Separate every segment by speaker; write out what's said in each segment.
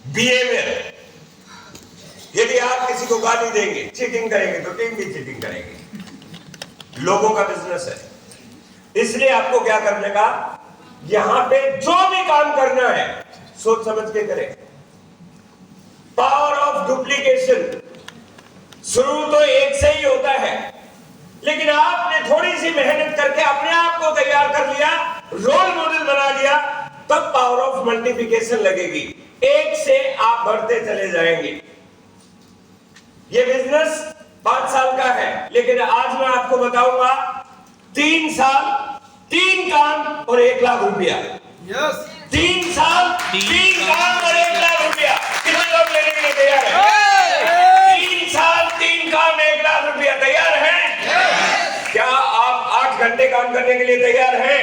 Speaker 1: Behaviour. यदि आप किसी को गाली देंगे, चीटिंग करेंगे, तो टीम भी चीटिंग करेगी। लोगों का बिजनेस है, इसलिए आपको क्या करने का, यहां पे जो भी काम करना है सोच समझ के करें। Power of duplication. शुरू तो एक से ही होता है, लेकिन आपने थोड़ी सी मेहनत करके अपने आप को तैयार कर लिया, रोल मॉडल बना लिया, तब पावर ऑफ मल्टीप्लिकेशन लगेगी। एक से आप बढ़ते चले जाएंगे। ये बिजनेस 5 साल का है, लेकिन आज मैं आपको बताऊंगा 3 साल 3 काम और 1 लाख रुपया। 3 साल 3 काम और 1 लाख रुपया। कितने लोग लेने के लिए तैयार हैं? 3 साल 3 काम 1 लाख रुपया। तैयार हैं? क्या आप 8 घंटे काम करने के लिए तैयार हैं?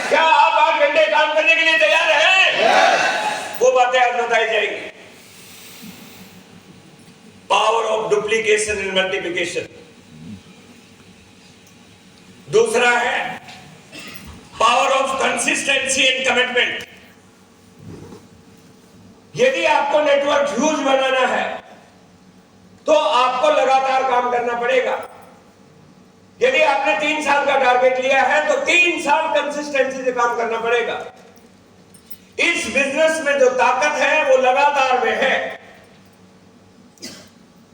Speaker 1: क्या आप 8 घंटे काम करने के लिए तैयार हैं? वो बातें आज बताई जाएगी। Power of duplication and multiplication. दूसरा है power of consistency and commitment. यदि आपको नेटवर्क ह्यूज बनाना है तो आपको लगातार काम करना पड़ेगा। यदि आपने 3 साल का टारगेट लिया है तो 3 साल कंसिस्टेंसी से काम करना पड़ेगा। इस बिजनेस में जो ताकत है वो लगातार में है।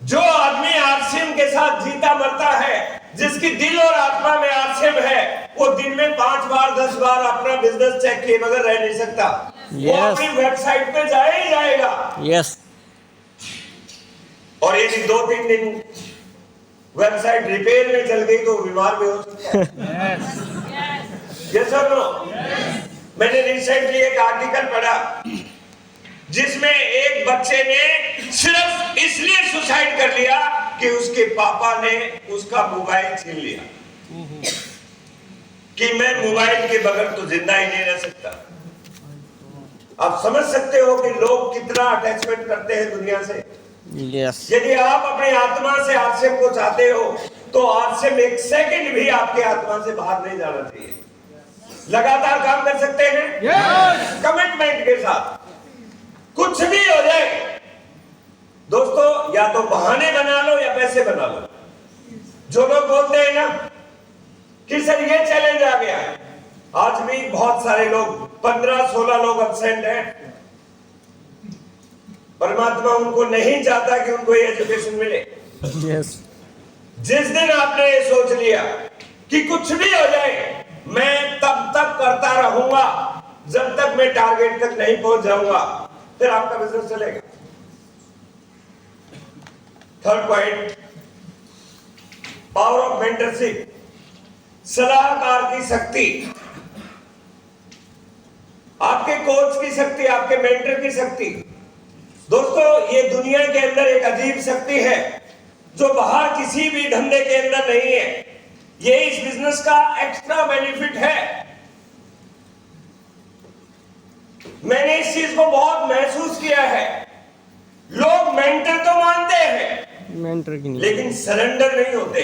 Speaker 1: जो आदमी आरसीएम के साथ जीता मरता है, जिसकी दिल और आत्मा में आरसीएम है, वो दिन में 5 बार 10 बार अपना बिजनेस चेक किए बगैर रह नहीं सकता। वो अपनी वेबसाइट पे जाए ही जाएगा। और यदि 2-3 दिन वेबसाइट रिपेयर में चल गई तो बीमार भी हो सकता है। यस और नो? मैंने रिसेंटली एक आर्टिकल पढ़ा जिसमें एक बच्चे ने सिर्फ इसलिए सुसाइड कर लिया कि उसके पापा ने उसका मोबाइल छीन लिया, कि मैं मोबाइल के बगैर तो जिंदा ही नहीं रह सकता। आप समझ सकते हो कि लोग कितना अटैचमेंट करते हैं दुनिया से। यदि आप अपनी आत्मा से आरसीएम को चाहते हो तो आरसीएम 1 सेकंड भी आपके आत्मा से बाहर नहीं जाना चाहिए। लगातार काम कर सकते हैं कमिटमेंट के साथ, कुछ भी हो जाए। दोस्तों, या तो बहाने बना लो या पैसे बना लो। जो लोग बोलते हैं ना कि सर ये चैलेंज आ गया, आज भी बहुत सारे लोग 15-16 लोग एब्सेंट हैं। परमात्मा उनको नहीं चाहता कि उनको ये एजुकेशन मिले। जिस दिन आपने ये सोच लिया कि कुछ भी हो जाए मैं तब तक करता रहूंगा जब तक मैं टारगेट तक नहीं पहुंच जाऊंगा, फिर आपका बिजनेस चलेगा। Third point, power of mentorship. सलाहकार की शक्ति, आपके कोच की शक्ति, आपके मेंटर की शक्ति। दोस्तों, ये दुनिया के अंदर एक अजीब शक्ति है जो बाहर किसी भी धंधे के अंदर नहीं है। ये इस बिजनेस का एक्स्ट्रा बेनिफिट है। मैंने इस चीज को बहुत महसूस किया है। लोग मेंटर तो मानते हैं,
Speaker 2: मेंटर की नहीं,
Speaker 1: लेकिन सरेंडर नहीं होते।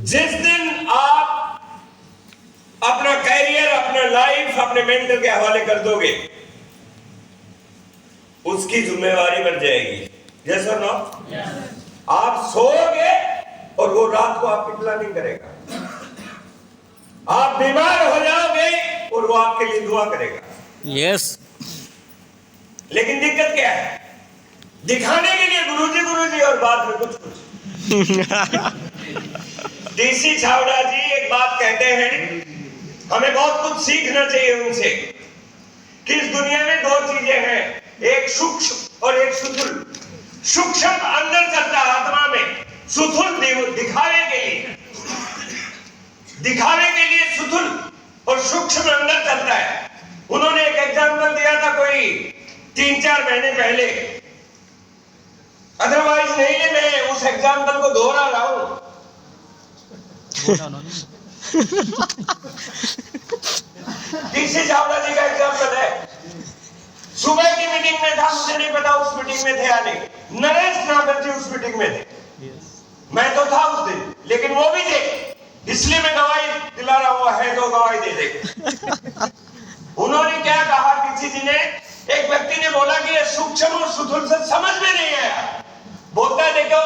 Speaker 1: जिस दिन आप अपना कैरियर, अपना लाइफ अपने मेंटर के हवाले कर दोगे, उसकी जिम्मेवारी बन जाएगी। यस और नो? आप सोओगे और वो रात को आपकी प्लानिंग करेगा। आप बीमार हो जाओगे और वो आपके लिए दुआ करेगा।
Speaker 2: यस।
Speaker 1: लेकिन दिक्कत क्या है? दिखाने के लिए गुरुजी और बाद में कुछ। डीसी छावड़ा जी एक बात कहते हैं, हमें बहुत कुछ सीखना चाहिए उनसे, कि इस दुनिया में 2 चीजें हैं, एक सूक्ष्म और एक सुथुल। सूक्ष्म अंदर चलता है आत्मा में, सुथुल दिखावे के लिए सुथुल और सूक्ष्म अंदर चलता है। उन्होंने एक एग्जाम्पल दिया था कोई 3-4 महीने पहले, अदरवाइज नहीं है, मैं उस एग्जाम्पल को दोहरा रहा हूं। डीसी छावड़ा जी का एग्जाम्पल है। सुबह की मीटिंग में था, मुझे नहीं पता उस मीटिंग में थे या नहीं। नरेश नागर जी उस मीटिंग में थे, मैं तो था उस दिन, लेकिन वो भी थे, इसलिए मैं गवाही दिला रहा हूं, है तो गवाही दे दे। उन्होंने क्या कहा, किसी जी ने एक व्यक्ति ने बोला कि ये सूक्ष्म और सुथुल से समझ में नहीं आया। बोलता है देखो,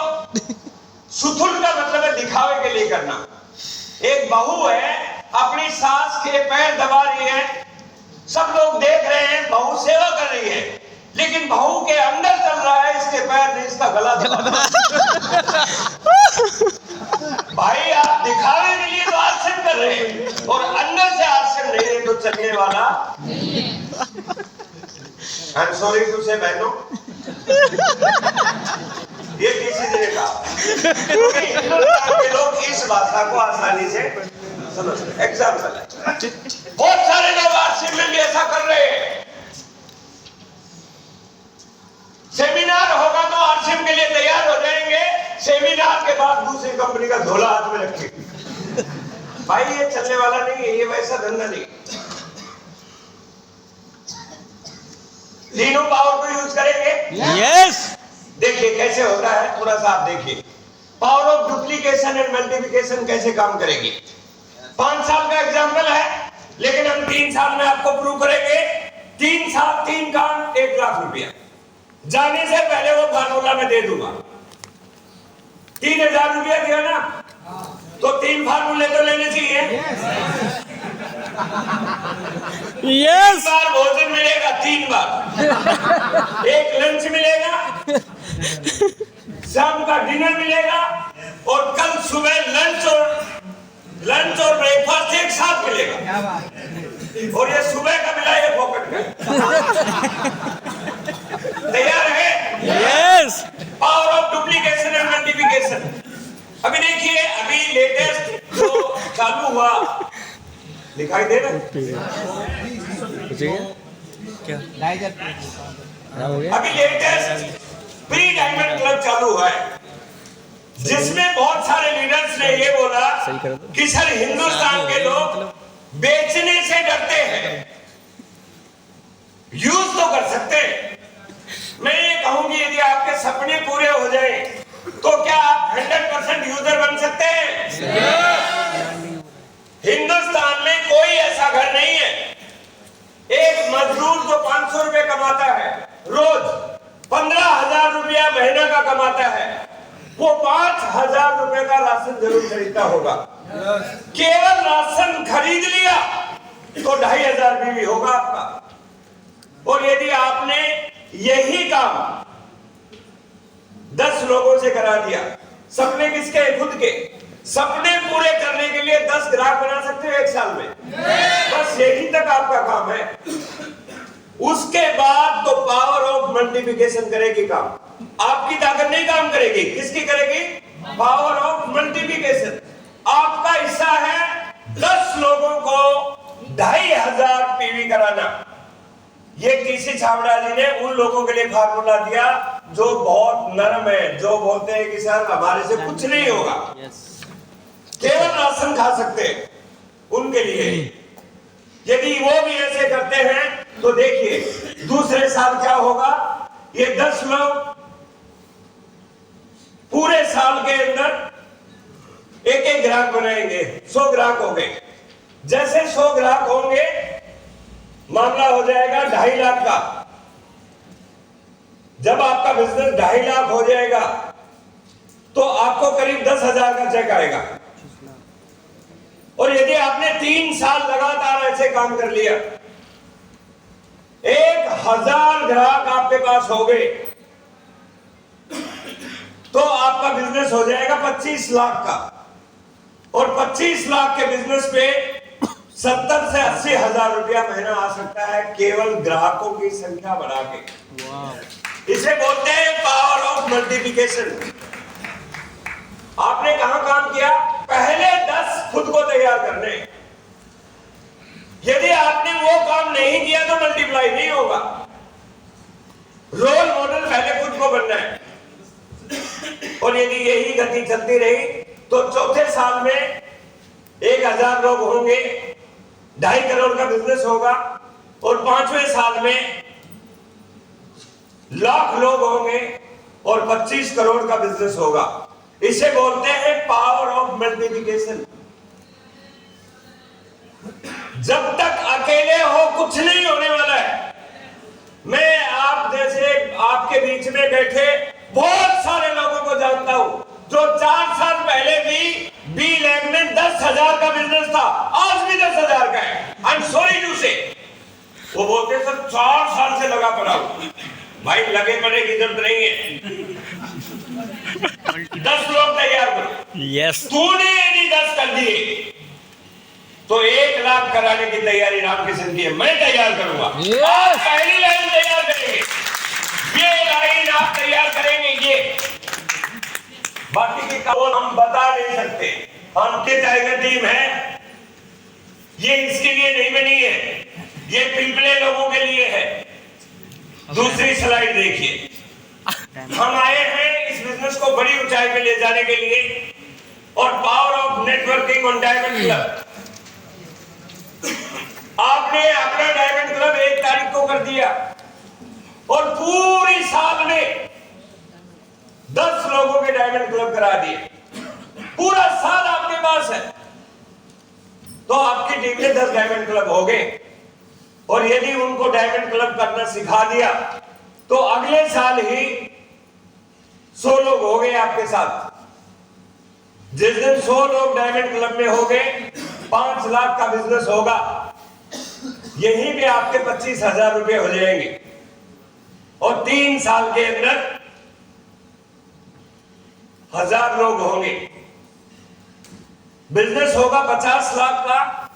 Speaker 1: सुथुल का मतलब है दिखावे के लिए करना। एक बहू है, अपनी सास के पैर दबा रही है, सब लोग देख रहे हैं, बहू सेवा कर रही है, लेकिन बहू के अंदर चल रहा है इसके पैर नहीं, इसका गला दबा। भाई आप दिखावे के लिए तो आसन कर रहे हैं और अंदर से आसन नहीं है तो चलने वाला। आई एम सॉरी टू से बहनों, ये किसी ने कहा, क्योंकि हिंदुस्तान के लोग इस भाषा को आसानी से समझते। एग्जाम्पल है, बहुत सारे लोग आरसीएम में भी ऐसा कर रहे हैं। सेमिनार होगा तो आरसीएम के लिए तैयार हो जाएंगे, सेमिनार के बाद दूसरी कंपनी का झोला हाथ में रखेंगे। भाई ये चलने वाला नहीं है, ये वैसा धंधा नहीं। तीनों पावर को यूज करेंगे।
Speaker 2: यस।
Speaker 1: देखिए कैसे होता है, थोड़ा सा आप देखिए। Power of duplication and multiplication कैसे काम करेगी। 5 साल का एग्जाम्पल है, लेकिन हम 3 साल में आपको प्रूव करेंगे। 3 साल 3 काम 1 लाख रुपया। जाने से पहले वो फार्मूला में दे दूंगा। 3000 रुपया दिया ना, तो 3 फार्मूले तो लेने चाहिए।
Speaker 2: यस।
Speaker 1: 3 बार भोजन मिलेगा, 3 बार। एक लंच मिलेगा, शाम का डिनर मिलेगा, और कल सुबह लंच और ब्रेकफास्ट एक साथ मिलेगा। और ये सुबह का मिला, ये पॉकेट का। तैयार है?
Speaker 2: Yes.
Speaker 1: Power of duplication and multiplication. अभी देखिए, अभी लेटेस्ट जो चालू हुआ, दिखाई दे रहा
Speaker 2: क्या
Speaker 1: हो गया? अभी लेटेस्ट प्री डायमंड क्लब चालू हुआ है, जिसमें बहुत सारे लीडर्स ने ये बोला कि सर हिंदुस्तान के लोग बेचने से डरते हैं, यूज तो कर सकते हैं। मैं ये कहूंगी यदि आपके सपने पूरे हो जाए तो क्या आप 100% यूजर बन सकते हैं? हिंदुस्तान में कोई ऐसा घर नहीं है, एक मजदूर जो 500 रुपए कमाता है रोज, 15,000 रुपया महीना का कमाता है, वो 5,000 रुपए का राशन जरूर खरीदता होगा। केवल राशन खरीद लिया तो 2,500 बीवी होगा आपका। और यदि आपने यही काम 10 लोगों से करा दिया, सपने किसके? खुद के। सपने पूरे करने के लिए 10 ग्राहक बना सकते हो 1 साल में, बस यही तक आपका काम है। उसके बाद तो पावर ऑफ मल्टीप्लिकेशन करेगी काम। आपकी ताकत नहीं काम करेगी, किसकी करेगी? Power of multiplication. आपका हिस्सा है 10 लोगों को 2,500 पीवी कराना। ये टीसी छाबड़ा जी ने उन लोगों के लिए फार्मूला दिया जो बहुत नरम है, जो बोलते हैं कि सर हमारे से कुछ नहीं होगा, केवल राशन खा सकते हैं, उनके लिए। यदि वो भी ऐसे करते हैं तो देखिए दूसरे साल क्या होगा। ये 10 लोग पूरे साल के अंदर एक ग्राहक बनाएंगे, 100 ग्राहक हो गए। जैसे 100 ग्राहक होंगे, मामला हो जाएगा 2.5 लाख का। जब आपका बिजनेस 2.5 लाख हो जाएगा तो आपको करीब 10,000 का चेक आएगा। और यदि आपने 3 साल लगातार ऐसे काम कर लिया, 1,000 ग्राहक आपके पास हो गए, तो आपका बिजनेस हो जाएगा 25 लाख का। और 25 लाख के बिजनेस पे 70 से 80 हजार रुपया महीना आ सकता है, केवल ग्राहकों की संख्या बढ़ा के। इसे बोलते हैं पावर ऑफ मल्टीप्लिकेशन। आपने कहां काम किया? पहले 10 खुद को तैयार करने। यदि आपने वो काम नहीं किया तो मल्टीप्लाई नहीं होगा। रोल मॉडल पहले खुद को बनना है। और यदि यही गति चलती रही तो चौथे साल में 1,000 लोग होंगे, 2.5 करोड़ का बिजनेस होगा। और 5वें साल में लाख लोग होंगे और 25 करोड़ का बिजनेस होगा। इसे बोलते हैं पावर ऑफ मल्टीप्लिकेशन। जब तक अकेले हो कुछ नहीं होने वाला है। मैं आपके बीच में बैठे बहुत सारे लोगों को जानता हूं जो 4 साल पहले भी बी लैब में 10,000 का बिजनेस था, आज भी 10,000 का है। आई एम सॉरी टू से। वो बोलते सर 4 साल से लगा पड़ा हूं। भाई लगे पड़े की जरूरत नहीं है, 10 लोग तैयार करो।
Speaker 2: यस
Speaker 1: तूने यदि 10 कर दिए तो 1 लाख कराने की तैयारी रामकिशन की है, मैं तैयार करूंगा। आप पहली लाइन तैयार करेंगे, ये लाइन आप तैयार करेंगे। ये बाकी की कौन हम बता नहीं सकते। हमके टाइगर टीम है, ये इसके लिए नहीं बनी है, ये पिंपले लोगों के लिए है। दूसरी स्लाइड देखिए। हम आए हैं इस बिजनेस को बड़ी ऊंचाई पे ले जाने के लिए और power of networking on diamond club. आपने अपना डायमंड क्लब 1 तारीख को कर दिया और पूरी साल में 10 लोगों के डायमंड क्लब करा दिए। पूरा साल आपके पास है तो आपकी टीम में 10 डायमंड क्लब हो गए और यदि उनको डायमंड क्लब करना सिखा दिया तो अगले साल ही 100 लोग हो गए आपके साथ। जिस दिन 100 लोग डायमंड क्लब में हो गए 5 लाख का बिजनेस होगा। यहीं पे आपके 25,000 रुपए हो जाएंगे और 3 साल के अंदर 1000 लोग होंगे। बिजनेस होगा 50 लाख का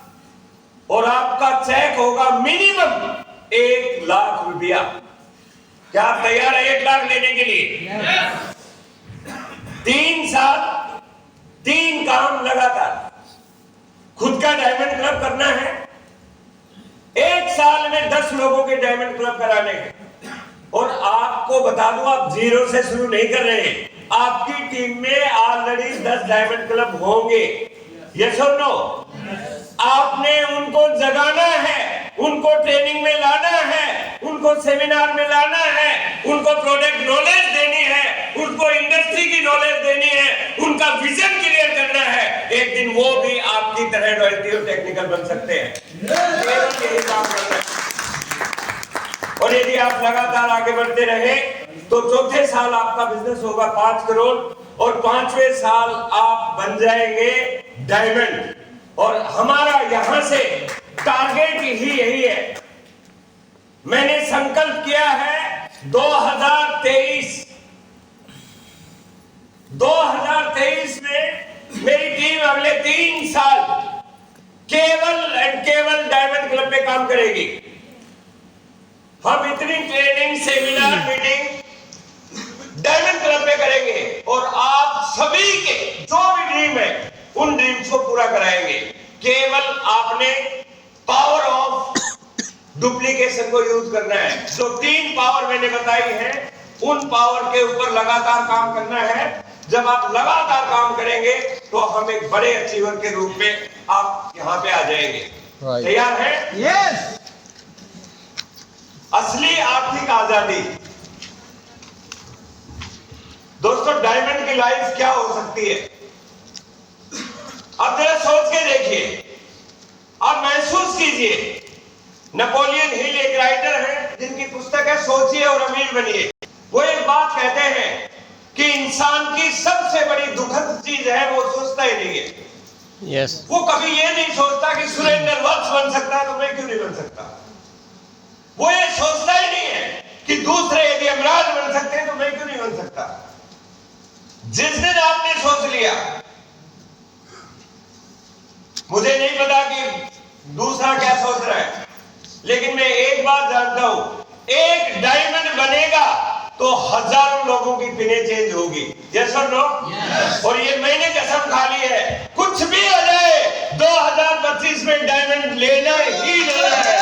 Speaker 1: और आपका चेक होगा मिनिमम 1 लाख रुपया। क्या आप तैयार है 1 लाख लेने के लिए? 3 साल 3 काम लगातार। खुद का डायमंड क्लब करना है, 1 साल में 10 लोगों के डायमंड क्लब कराने हैं। और आपको बता दूं आप जीरो से शुरू नहीं कर रहे हैं, आपकी टीम में ऑलरेडी 10 डायमंड क्लब होंगे। यस और नो? आपने उनको जगाना है, उनको ट्रेनिंग में लाना है, उनको सेमिनार में लाना है, उनको प्रोडक्ट नॉलेज देनी है, उनको इंडस्ट्री की नॉलेज देनी है, उनका विजन क्लियर करना है। एक दिन वो भी आपकी तरह रॉयल्टी और टेक्निकल बन सकते हैं। यही काम करना है। और यदि आप लगातार आगे बढ़ते रहे तो चौथे साल आपका बिजनेस होगा 5 करोड़ और 5वें साल आप बन जाएंगे डायमंड। और हमारा यहां से टारगेट ही यही है। मैंने संकल्प किया है 2023 में मेरी टीम अगले 3 साल केवल एंड केवल डायमंड क्लब पे काम करेगी। हम इतनी training seminar meeting diamond club पे करेंगे और आप सभी के जो भी ड्रीम है उन ड्रीम्स को पूरा कराएंगे। केवल आपने पावर ऑफ डुप्लीकेशन को यूज करना है। जो 3 पावर मैंने बताई है उन पावर के ऊपर लगातार काम करना है। जब आप लगातार काम करेंगे तो हम एक बड़े अचीवर के रूप में आप यहां पे आ जाएंगे। तैयार है?
Speaker 3: यस।
Speaker 1: असली आर्थिक आजादी। दोस्तों डायमंड की लाइफ क्या हो सकती है? अब जरा सोच के देखिए, अब महसूस कीजिए। नेपोलियन हिल एक राइटर है जिनकी पुस्तक है सोचिए और अमीर बनिए। वो एक बात कहते हैं कि इंसान की सबसे बड़ी दुखद चीज है वो सोचता ही नहीं है।
Speaker 2: यस
Speaker 1: वो कभी ये नहीं सोचता कि सुरेंद्र वत्स बन सकता है तो मैं क्यों नहीं बन सकता। वो ये सोचता ही नहीं है कि दूसरे यदि अमराज बन सकते हैं तो मैं क्यों नहीं बन सकता। जिस दिन आपने सोच लिया, मुझे नहीं पता कि दूसरा क्या सोच रहा है, लेकिन मैं एक बात जानता हूं, एक डायमंड बनेगा तो हजारों लोगों की पिनें चेंज होगी। यस और नो? और ये मैंने कसम खा ली है, कुछ भी हो जाए 2025 में डायमंड लेना ही लेना है।